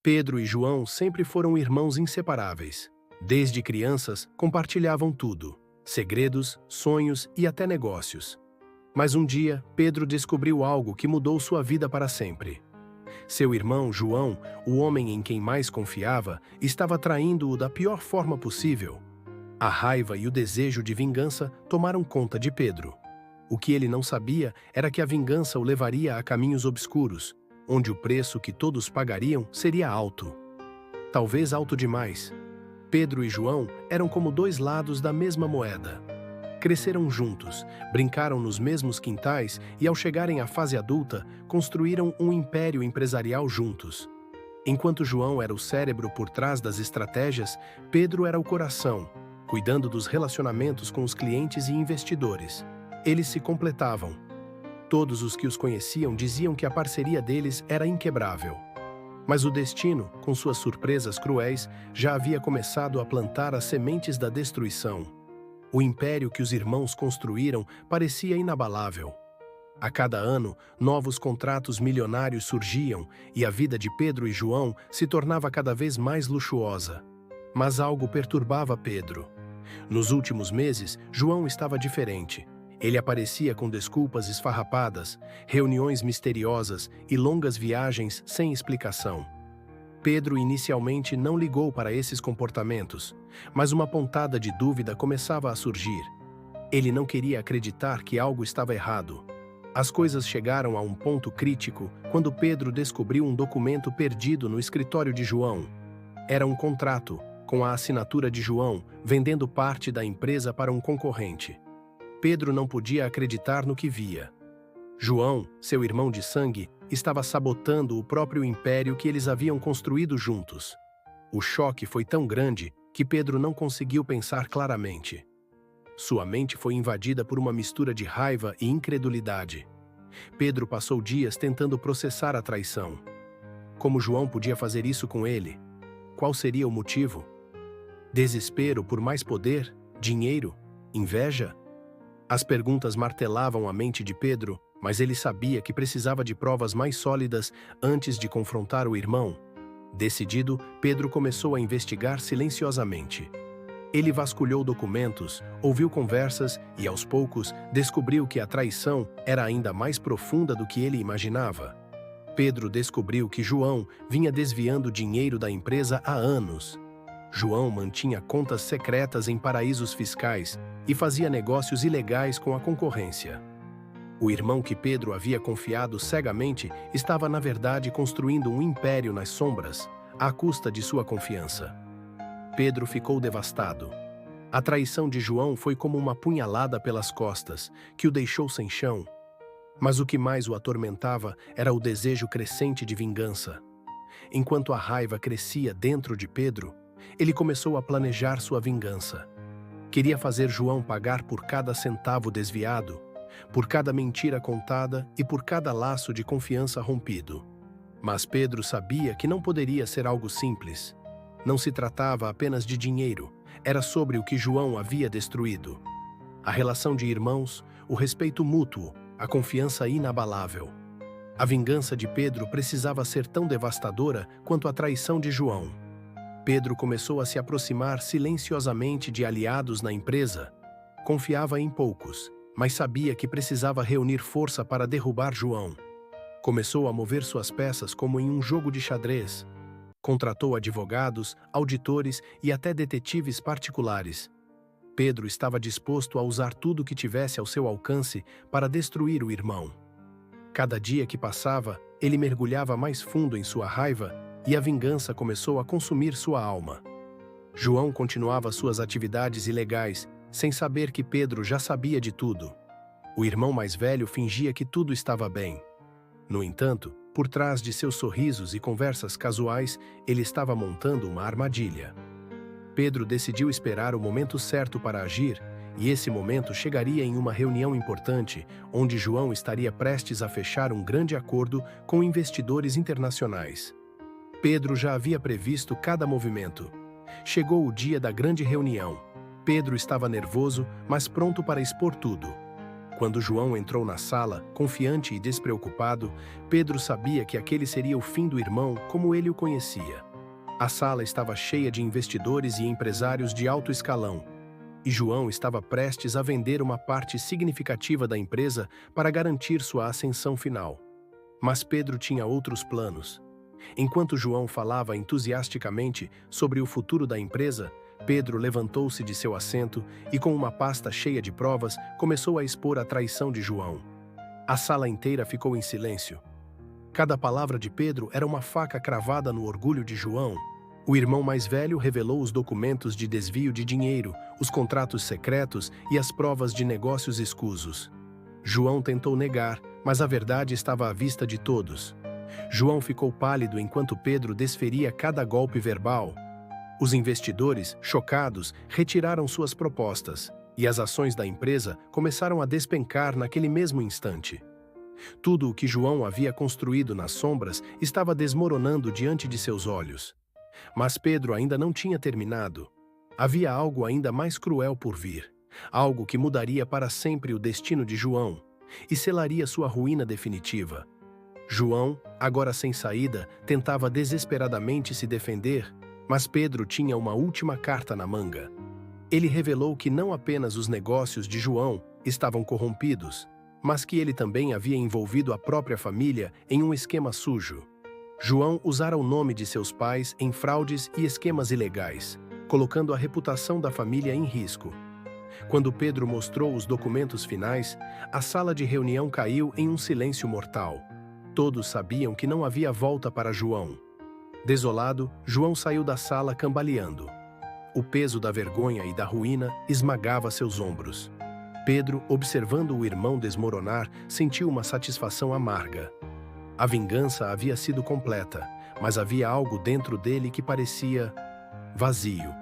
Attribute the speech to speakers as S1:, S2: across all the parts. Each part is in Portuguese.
S1: Pedro e João sempre foram irmãos inseparáveis. Desde crianças, compartilhavam tudo: segredos, sonhos e até negócios. Mas um dia, Pedro descobriu algo que mudou sua vida para sempre. Seu irmão, João, o homem em quem mais confiava, estava traindo-o da pior forma possível. A raiva e o desejo de vingança tomaram conta de Pedro. O que ele não sabia era que a vingança o levaria a caminhos obscuros, onde o preço que todos pagariam seria alto. Talvez alto demais. Pedro e João eram como dois lados da mesma moeda. Cresceram juntos, brincaram nos mesmos quintais e, ao chegarem à fase adulta, construíram um império empresarial juntos. Enquanto João era o cérebro por trás das estratégias, Pedro era o coração, cuidando dos relacionamentos com os clientes e investidores. Eles se completavam. Todos os que os conheciam diziam que a parceria deles era inquebrável. Mas o destino, com suas surpresas cruéis, já havia começado a plantar as sementes da destruição. O império que os irmãos construíram parecia inabalável. A cada ano, novos contratos milionários surgiam e a vida de Pedro e João se tornava cada vez mais luxuosa. Mas algo perturbava Pedro. Nos últimos meses, João estava diferente. Ele aparecia com desculpas esfarrapadas, reuniões misteriosas e longas viagens sem explicação. Pedro inicialmente não ligou para esses comportamentos, mas uma pontada de dúvida começava a surgir. Ele não queria acreditar que algo estava errado. As coisas chegaram a um ponto crítico quando Pedro descobriu um documento perdido no escritório de João. Era um contrato, com a assinatura de João, vendendo parte da empresa para um concorrente. Pedro não podia acreditar no que via. João, seu irmão de sangue, estava sabotando o próprio império que eles haviam construído juntos. O choque foi tão grande que Pedro não conseguiu pensar claramente. Sua mente foi invadida por uma mistura de raiva e incredulidade. Pedro passou dias tentando processar a traição. Como João podia fazer isso com ele? Qual seria o motivo? Desespero por mais poder? Dinheiro? Inveja? As perguntas martelavam a mente de Pedro, mas ele sabia que precisava de provas mais sólidas antes de confrontar o irmão. Decidido, Pedro começou a investigar silenciosamente. Ele vasculhou documentos, ouviu conversas e, aos poucos, descobriu que a traição era ainda mais profunda do que ele imaginava. Pedro descobriu que João vinha desviando dinheiro da empresa há anos. João mantinha contas secretas em paraísos fiscais e fazia negócios ilegais com a concorrência. O irmão que Pedro havia confiado cegamente estava, na verdade, construindo um império nas sombras, à custa de sua confiança. Pedro ficou devastado. A traição de João foi como uma punhalada pelas costas, que o deixou sem chão. Mas o que mais o atormentava era o desejo crescente de vingança. Enquanto a raiva crescia dentro de Pedro, ele começou a planejar sua vingança. Queria fazer João pagar por cada centavo desviado, por cada mentira contada e por cada laço de confiança rompido. Mas Pedro sabia que não poderia ser algo simples. Não se tratava apenas de dinheiro, era sobre o que João havia destruído. A relação de irmãos, o respeito mútuo, a confiança inabalável. A vingança de Pedro precisava ser tão devastadora quanto a traição de João. Pedro começou a se aproximar silenciosamente de aliados na empresa. Confiava em poucos, mas sabia que precisava reunir força para derrubar João. Começou a mover suas peças como em um jogo de xadrez. Contratou advogados, auditores e até detetives particulares. Pedro estava disposto a usar tudo o que tivesse ao seu alcance para destruir o irmão. Cada dia que passava, ele mergulhava mais fundo em sua raiva e a vingança começou a consumir sua alma. João continuava suas atividades ilegais, sem saber que Pedro já sabia de tudo. O irmão mais velho fingia que tudo estava bem. No entanto, por trás de seus sorrisos e conversas casuais, ele estava montando uma armadilha. Pedro decidiu esperar o momento certo para agir, e esse momento chegaria em uma reunião importante, onde João estaria prestes a fechar um grande acordo com investidores internacionais. Pedro já havia previsto cada movimento. Chegou o dia da grande reunião. Pedro estava nervoso, mas pronto para expor tudo. Quando João entrou na sala, confiante e despreocupado, Pedro sabia que aquele seria o fim do irmão como ele o conhecia. A sala estava cheia de investidores e empresários de alto escalão, e João estava prestes a vender uma parte significativa da empresa para garantir sua ascensão final. Mas Pedro tinha outros planos. Enquanto João falava entusiasticamente sobre o futuro da empresa, Pedro levantou-se de seu assento e, com uma pasta cheia de provas, começou a expor a traição de João. A sala inteira ficou em silêncio. Cada palavra de Pedro era uma faca cravada no orgulho de João. O irmão mais velho revelou os documentos de desvio de dinheiro, os contratos secretos e as provas de negócios escusos. João tentou negar, mas a verdade estava à vista de todos. João ficou pálido enquanto Pedro desferia cada golpe verbal. Os investidores, chocados, retiraram suas propostas, e as ações da empresa começaram a despencar naquele mesmo instante. Tudo o que João havia construído nas sombras estava desmoronando diante de seus olhos. Mas Pedro ainda não tinha terminado. Havia algo ainda mais cruel por vir, algo que mudaria para sempre o destino de João e selaria sua ruína definitiva. João, agora sem saída, tentava desesperadamente se defender, mas Pedro tinha uma última carta na manga. Ele revelou que não apenas os negócios de João estavam corrompidos, mas que ele também havia envolvido a própria família em um esquema sujo. João usara o nome de seus pais em fraudes e esquemas ilegais, colocando a reputação da família em risco. Quando Pedro mostrou os documentos finais, a sala de reunião caiu em um silêncio mortal. Todos sabiam que não havia volta para João. Desolado, João saiu da sala cambaleando. O peso da vergonha e da ruína esmagava seus ombros. Pedro, observando o irmão desmoronar, sentiu uma satisfação amarga. A vingança havia sido completa, mas havia algo dentro dele que parecia vazio.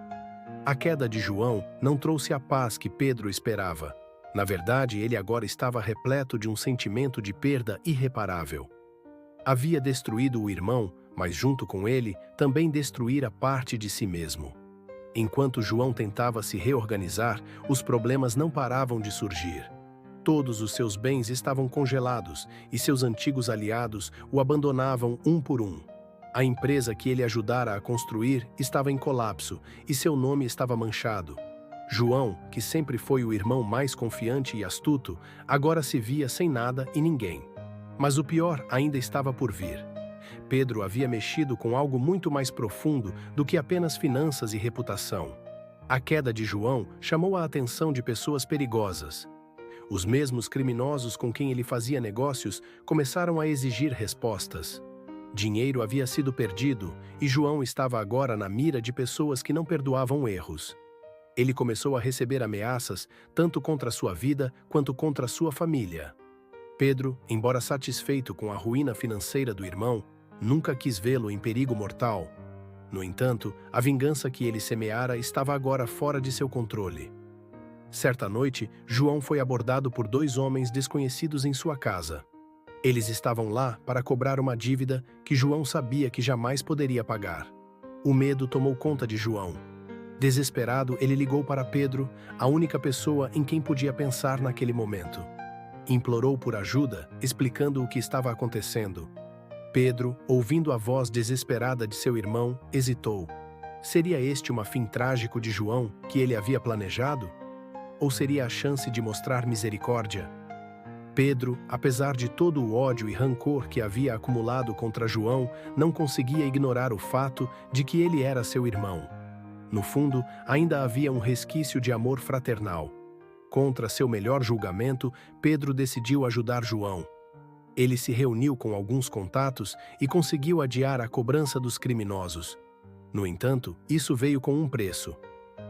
S1: A queda de João não trouxe a paz que Pedro esperava. Na verdade, ele agora estava repleto de um sentimento de perda irreparável. Havia destruído o irmão, mas junto com ele, também destruíra parte de si mesmo. Enquanto João tentava se reorganizar, os problemas não paravam de surgir. Todos os seus bens estavam congelados e seus antigos aliados o abandonavam um por um. A empresa que ele ajudara a construir estava em colapso e seu nome estava manchado. João, que sempre foi o irmão mais confiante e astuto, agora se via sem nada e ninguém. Mas o pior ainda estava por vir. Pedro havia mexido com algo muito mais profundo do que apenas finanças e reputação. A queda de João chamou a atenção de pessoas perigosas. Os mesmos criminosos com quem ele fazia negócios começaram a exigir respostas. Dinheiro havia sido perdido e João estava agora na mira de pessoas que não perdoavam erros. Ele começou a receber ameaças tanto contra sua vida quanto contra sua família. Pedro, embora satisfeito com a ruína financeira do irmão, nunca quis vê-lo em perigo mortal. No entanto, a vingança que ele semeara estava agora fora de seu controle. Certa noite, João foi abordado por 2 homens desconhecidos em sua casa. Eles estavam lá para cobrar uma dívida que João sabia que jamais poderia pagar. O medo tomou conta de João. Desesperado, ele ligou para Pedro, a única pessoa em quem podia pensar naquele momento. Implorou por ajuda, explicando o que estava acontecendo. Pedro, ouvindo a voz desesperada de seu irmão, hesitou. Seria este um fim trágico de João que ele havia planejado? Ou seria a chance de mostrar misericórdia? Pedro, apesar de todo o ódio e rancor que havia acumulado contra João, não conseguia ignorar o fato de que ele era seu irmão. No fundo, ainda havia um resquício de amor fraternal. Contra seu melhor julgamento, Pedro decidiu ajudar João. Ele se reuniu com alguns contatos e conseguiu adiar a cobrança dos criminosos. No entanto, isso veio com um preço.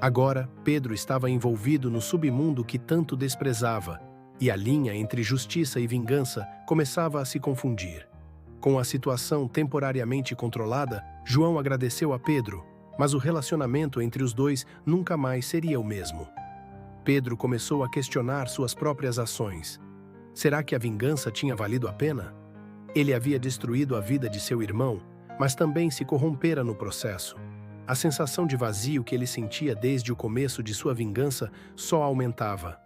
S1: Agora, Pedro estava envolvido no submundo que tanto desprezava, e a linha entre justiça e vingança começava a se confundir. Com a situação temporariamente controlada, João agradeceu a Pedro, mas o relacionamento entre os dois nunca mais seria o mesmo. Pedro começou a questionar suas próprias ações. Será que a vingança tinha valido a pena? Ele havia destruído a vida de seu irmão, mas também se corrompera no processo. A sensação de vazio que ele sentia desde o começo de sua vingança só aumentava.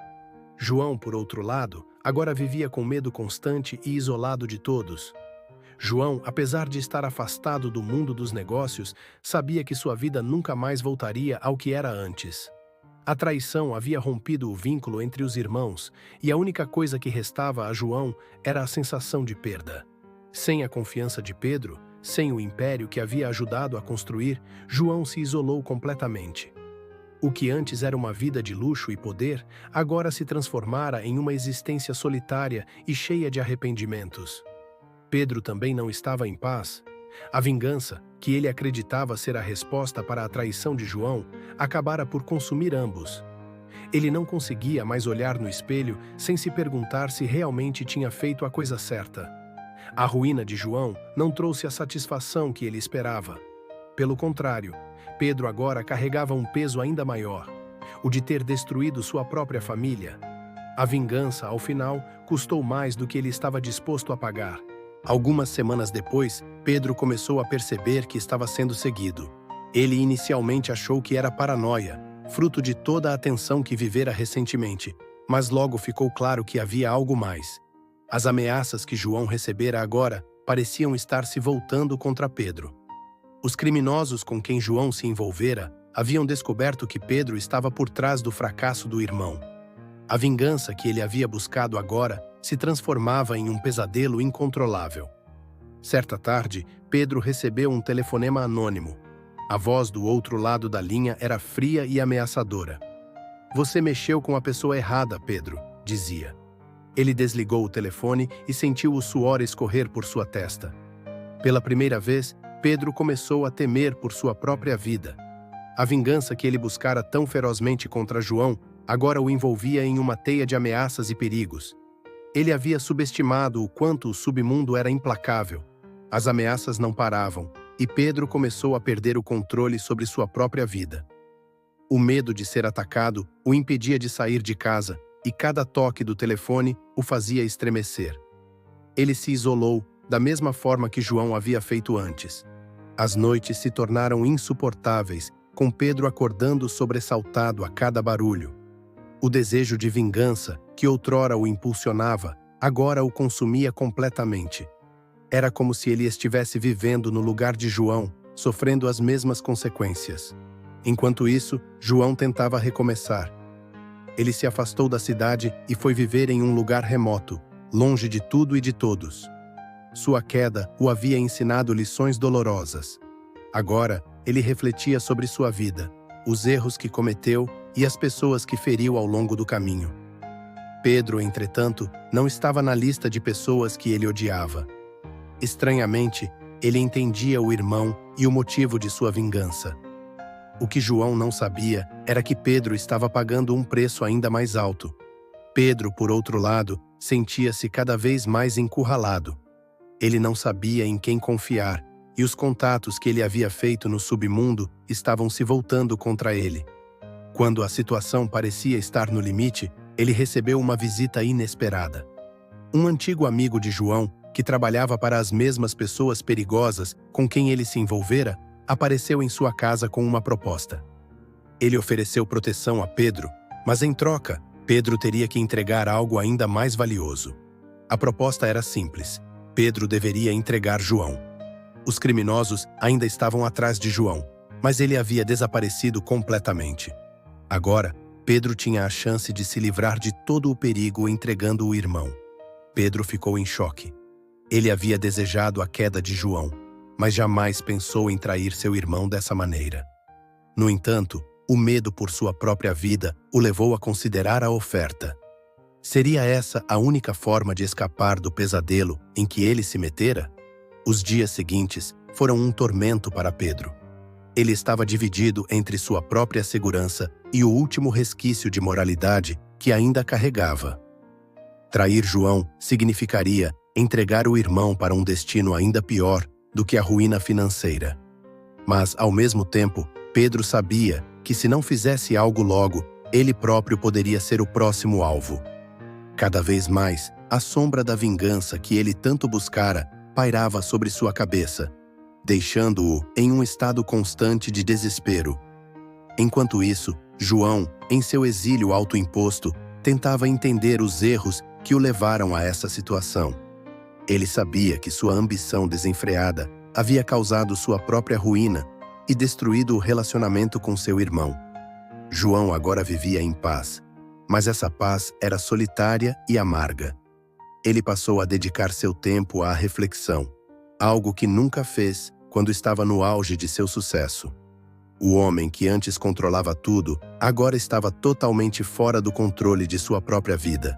S1: João, por outro lado, agora vivia com medo constante e isolado de todos. João, apesar de estar afastado do mundo dos negócios, sabia que sua vida nunca mais voltaria ao que era antes. A traição havia rompido o vínculo entre os irmãos, e a única coisa que restava a João era a sensação de perda. Sem a confiança de Pedro, sem o império que havia ajudado a construir, João se isolou completamente. O que antes era uma vida de luxo e poder, agora se transformara em uma existência solitária e cheia de arrependimentos. Pedro também não estava em paz. A vingança, que ele acreditava ser a resposta para a traição de João, acabara por consumir ambos. Ele não conseguia mais olhar no espelho sem se perguntar se realmente tinha feito a coisa certa. A ruína de João não trouxe a satisfação que ele esperava. Pelo contrário, Pedro agora carregava um peso ainda maior, o de ter destruído sua própria família. A vingança, ao final, custou mais do que ele estava disposto a pagar. Algumas semanas depois, Pedro começou a perceber que estava sendo seguido. Ele inicialmente achou que era paranoia, fruto de toda a atenção que vivera recentemente, mas logo ficou claro que havia algo mais. As ameaças que João recebera agora pareciam estar se voltando contra Pedro. Os criminosos com quem João se envolvera haviam descoberto que Pedro estava por trás do fracasso do irmão. A vingança que ele havia buscado agora se transformava em um pesadelo incontrolável. Certa tarde, Pedro recebeu um telefonema anônimo. A voz do outro lado da linha era fria e ameaçadora. "Você mexeu com a pessoa errada, Pedro", dizia. Ele desligou o telefone e sentiu o suor escorrer por sua testa. Pela primeira vez, Pedro começou a temer por sua própria vida. A vingança que ele buscara tão ferozmente contra João agora o envolvia em uma teia de ameaças e perigos. Ele havia subestimado o quanto o submundo era implacável. As ameaças não paravam, e Pedro começou a perder o controle sobre sua própria vida. O medo de ser atacado o impedia de sair de casa, e cada toque do telefone o fazia estremecer. Ele se isolou, da mesma forma que João havia feito antes. As noites se tornaram insuportáveis, com Pedro acordando sobressaltado a cada barulho. O desejo de vingança, que outrora o impulsionava, agora o consumia completamente. Era como se ele estivesse vivendo no lugar de João, sofrendo as mesmas consequências. Enquanto isso, João tentava recomeçar. Ele se afastou da cidade e foi viver em um lugar remoto, longe de tudo e de todos. Sua queda o havia ensinado lições dolorosas. Agora, ele refletia sobre sua vida, os erros que cometeu e as pessoas que feriu ao longo do caminho. Pedro, entretanto, não estava na lista de pessoas que ele odiava. Estranhamente, ele entendia o irmão e o motivo de sua vingança. O que João não sabia era que Pedro estava pagando um preço ainda mais alto. Pedro, por outro lado, sentia-se cada vez mais encurralado. Ele não sabia em quem confiar, e os contatos que ele havia feito no submundo estavam se voltando contra ele. Quando a situação parecia estar no limite, ele recebeu uma visita inesperada. Um antigo amigo de João, que trabalhava para as mesmas pessoas perigosas com quem ele se envolvera, apareceu em sua casa com uma proposta. Ele ofereceu proteção a Pedro, mas em troca, Pedro teria que entregar algo ainda mais valioso. A proposta era simples. Pedro deveria entregar João. Os criminosos ainda estavam atrás de João, mas ele havia desaparecido completamente. Agora, Pedro tinha a chance de se livrar de todo o perigo entregando o irmão. Pedro ficou em choque. Ele havia desejado a queda de João, mas jamais pensou em trair seu irmão dessa maneira. No entanto, o medo por sua própria vida o levou a considerar a oferta. Seria essa a única forma de escapar do pesadelo em que ele se metera? Os dias seguintes foram um tormento para Pedro. Ele estava dividido entre sua própria segurança e o último resquício de moralidade que ainda carregava. Trair João significaria entregar o irmão para um destino ainda pior do que a ruína financeira. Mas, ao mesmo tempo, Pedro sabia que se não fizesse algo logo, ele próprio poderia ser o próximo alvo. Cada vez mais, a sombra da vingança que ele tanto buscara pairava sobre sua cabeça, deixando-o em um estado constante de desespero. Enquanto isso, João, em seu exílio autoimposto, tentava entender os erros que o levaram a essa situação. Ele sabia que sua ambição desenfreada havia causado sua própria ruína e destruído o relacionamento com seu irmão. João agora vivia em paz, mas essa paz era solitária e amarga. Ele passou a dedicar seu tempo à reflexão, algo que nunca fez quando estava no auge de seu sucesso. O homem que antes controlava tudo, agora estava totalmente fora do controle de sua própria vida.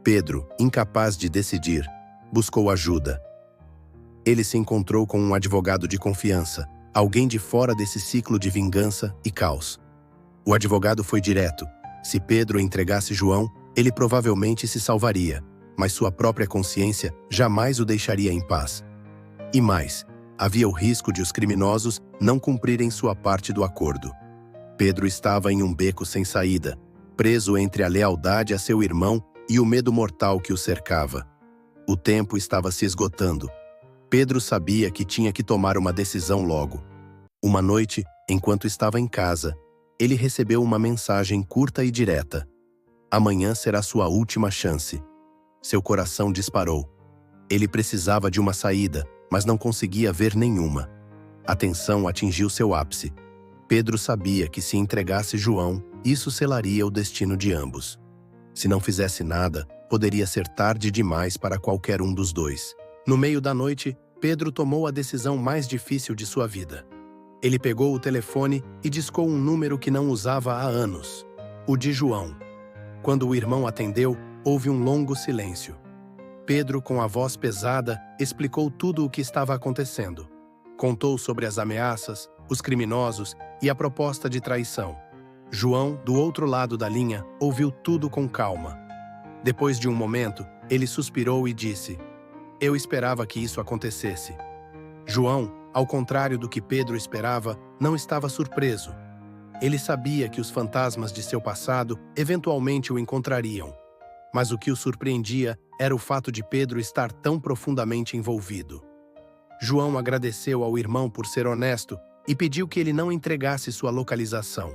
S1: Pedro, incapaz de decidir, buscou ajuda. Ele se encontrou com um advogado de confiança, alguém de fora desse ciclo de vingança e caos. O advogado foi direto. Se Pedro entregasse João, ele provavelmente se salvaria, mas sua própria consciência jamais o deixaria em paz. E mais, havia o risco de os criminosos não cumprirem sua parte do acordo. Pedro estava em um beco sem saída, preso entre a lealdade a seu irmão e o medo mortal que o cercava. O tempo estava se esgotando. Pedro sabia que tinha que tomar uma decisão logo. Uma noite, enquanto estava em casa, ele recebeu uma mensagem curta e direta. Amanhã será sua última chance. Seu coração disparou. Ele precisava de uma saída, mas não conseguia ver nenhuma. A tensão atingiu seu ápice. Pedro sabia que se entregasse João, isso selaria o destino de ambos. Se não fizesse nada, poderia ser tarde demais para qualquer um dos dois. No meio da noite, Pedro tomou a decisão mais difícil de sua vida. Ele pegou o telefone e discou um número que não usava há anos, o de João. Quando o irmão atendeu, houve um longo silêncio. Pedro, com a voz pesada, explicou tudo o que estava acontecendo. Contou sobre as ameaças, os criminosos e a proposta de traição. João, do outro lado da linha, ouviu tudo com calma. Depois de um momento, ele suspirou e disse: "Eu esperava que isso acontecesse." João, ao contrário do que Pedro esperava, não estava surpreso. Ele sabia que os fantasmas de seu passado eventualmente o encontrariam. Mas o que o surpreendia era o fato de Pedro estar tão profundamente envolvido. João agradeceu ao irmão por ser honesto e pediu que ele não entregasse sua localização.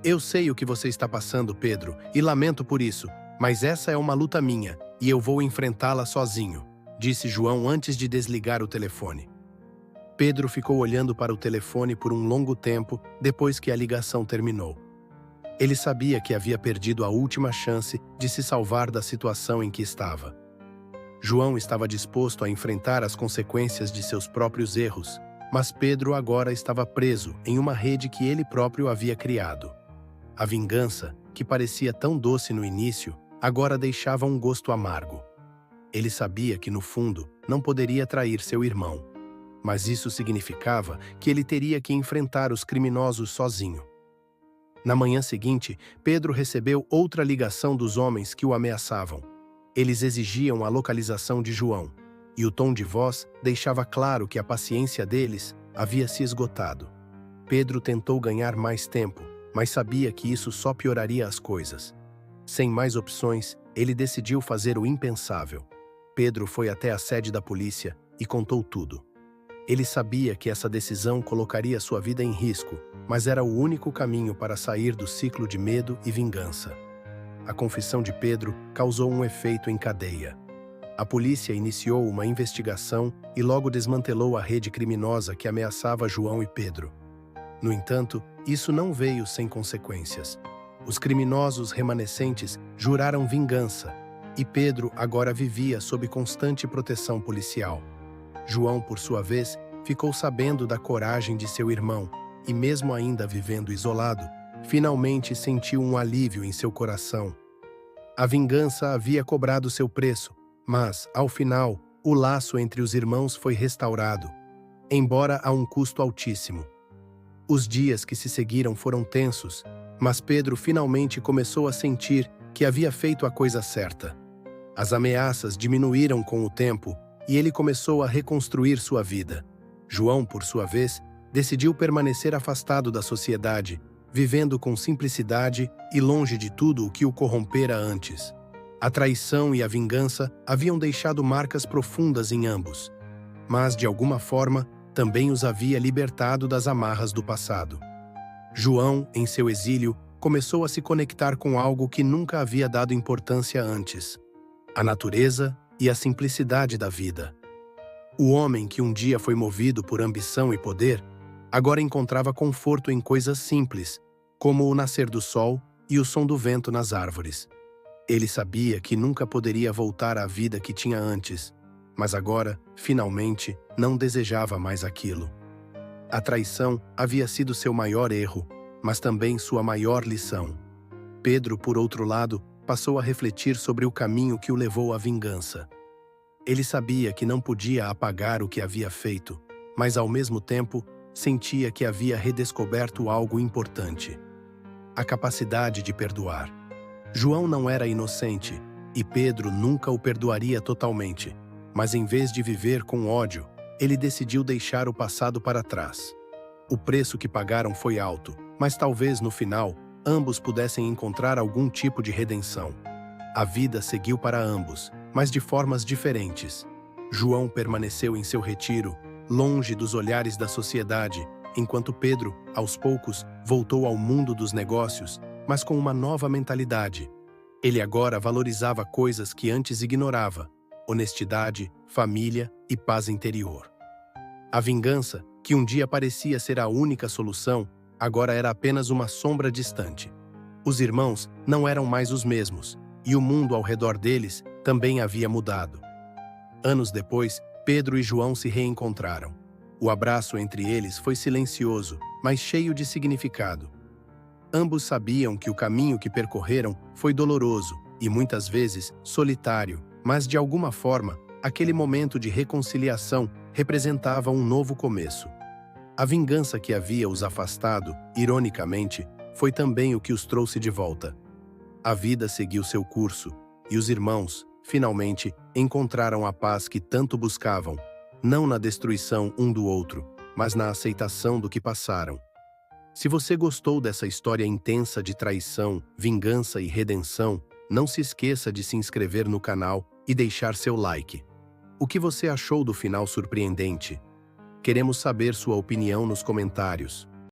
S1: "Eu sei o que você está passando, Pedro, e lamento por isso, mas essa é uma luta minha e eu vou enfrentá-la sozinho", disse João antes de desligar o telefone. Pedro ficou olhando para o telefone por um longo tempo depois que a ligação terminou. Ele sabia que havia perdido a última chance de se salvar da situação em que estava. João estava disposto a enfrentar as consequências de seus próprios erros, mas Pedro agora estava preso em uma rede que ele próprio havia criado. A vingança, que parecia tão doce no início, agora deixava um gosto amargo. Ele sabia que, no fundo, não poderia trair seu irmão. Mas isso significava que ele teria que enfrentar os criminosos sozinho. Na manhã seguinte, Pedro recebeu outra ligação dos homens que o ameaçavam. Eles exigiam a localização de João, e o tom de voz deixava claro que a paciência deles havia se esgotado. Pedro tentou ganhar mais tempo, mas sabia que isso só pioraria as coisas. Sem mais opções, ele decidiu fazer o impensável. Pedro foi até a sede da polícia e contou tudo. Ele sabia que essa decisão colocaria sua vida em risco, mas era o único caminho para sair do ciclo de medo e vingança. A confissão de Pedro causou um efeito em cadeia. A polícia iniciou uma investigação e logo desmantelou a rede criminosa que ameaçava João e Pedro. No entanto, isso não veio sem consequências. Os criminosos remanescentes juraram vingança, e Pedro agora vivia sob constante proteção policial. João, por sua vez, ficou sabendo da coragem de seu irmão e, mesmo ainda vivendo isolado, finalmente sentiu um alívio em seu coração. A vingança havia cobrado seu preço, mas, ao final, o laço entre os irmãos foi restaurado, embora a um custo altíssimo. Os dias que se seguiram foram tensos, mas Pedro finalmente começou a sentir que havia feito a coisa certa. As ameaças diminuíram com o tempo e ele começou a reconstruir sua vida. João, por sua vez, decidiu permanecer afastado da sociedade, vivendo com simplicidade e longe de tudo o que o corrompera antes. A traição e a vingança haviam deixado marcas profundas em ambos, mas, de alguma forma, também os havia libertado das amarras do passado. João, em seu exílio, começou a se conectar com algo que nunca havia dado importância antes: a natureza e a simplicidade da vida. O homem que um dia foi movido por ambição e poder, agora encontrava conforto em coisas simples, como o nascer do sol e o som do vento nas árvores. Ele sabia que nunca poderia voltar à vida que tinha antes, mas agora, finalmente, não desejava mais aquilo. A traição havia sido seu maior erro, mas também sua maior lição. Pedro, por outro lado, passou a refletir sobre o caminho que o levou à vingança. Ele sabia que não podia apagar o que havia feito, mas ao mesmo tempo sentia que havia redescoberto algo importante: a capacidade de perdoar. João não era inocente, e Pedro nunca o perdoaria totalmente, mas em vez de viver com ódio, ele decidiu deixar o passado para trás. O preço que pagaram foi alto, mas talvez no final, ambos pudessem encontrar algum tipo de redenção. A vida seguiu para ambos, mas de formas diferentes. João permaneceu em seu retiro, longe dos olhares da sociedade, enquanto Pedro, aos poucos, voltou ao mundo dos negócios, mas com uma nova mentalidade. Ele agora valorizava coisas que antes ignorava: honestidade, família e paz interior. A vingança, que um dia parecia ser a única solução, agora era apenas uma sombra distante. Os irmãos não eram mais os mesmos, e o mundo ao redor deles também havia mudado. Anos depois, Pedro e João se reencontraram. O abraço entre eles foi silencioso, mas cheio de significado. Ambos sabiam que o caminho que percorreram foi doloroso e muitas vezes solitário, mas de alguma forma, aquele momento de reconciliação representava um novo começo. A vingança que havia os afastado, ironicamente, foi também o que os trouxe de volta. A vida seguiu seu curso, e os irmãos, finalmente, encontraram a paz que tanto buscavam, não na destruição um do outro, mas na aceitação do que passaram. Se você gostou dessa história intensa de traição, vingança e redenção, não se esqueça de se inscrever no canal e deixar seu like. O que você achou do final surpreendente? Queremos saber sua opinião nos comentários.